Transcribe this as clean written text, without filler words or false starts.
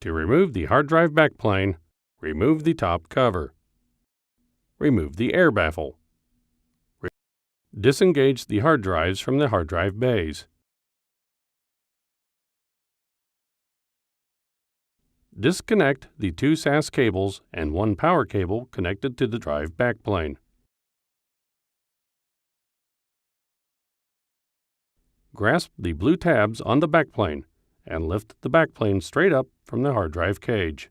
To remove the hard drive backplane, remove the top cover. Remove the air baffle. Disengage the hard drives from the hard drive bays. Disconnect the 2 SAS cables and 1 power cable connected to the drive backplane. Grasp the blue tabs on the backplane and lift the backplane straight up from the hard drive cage.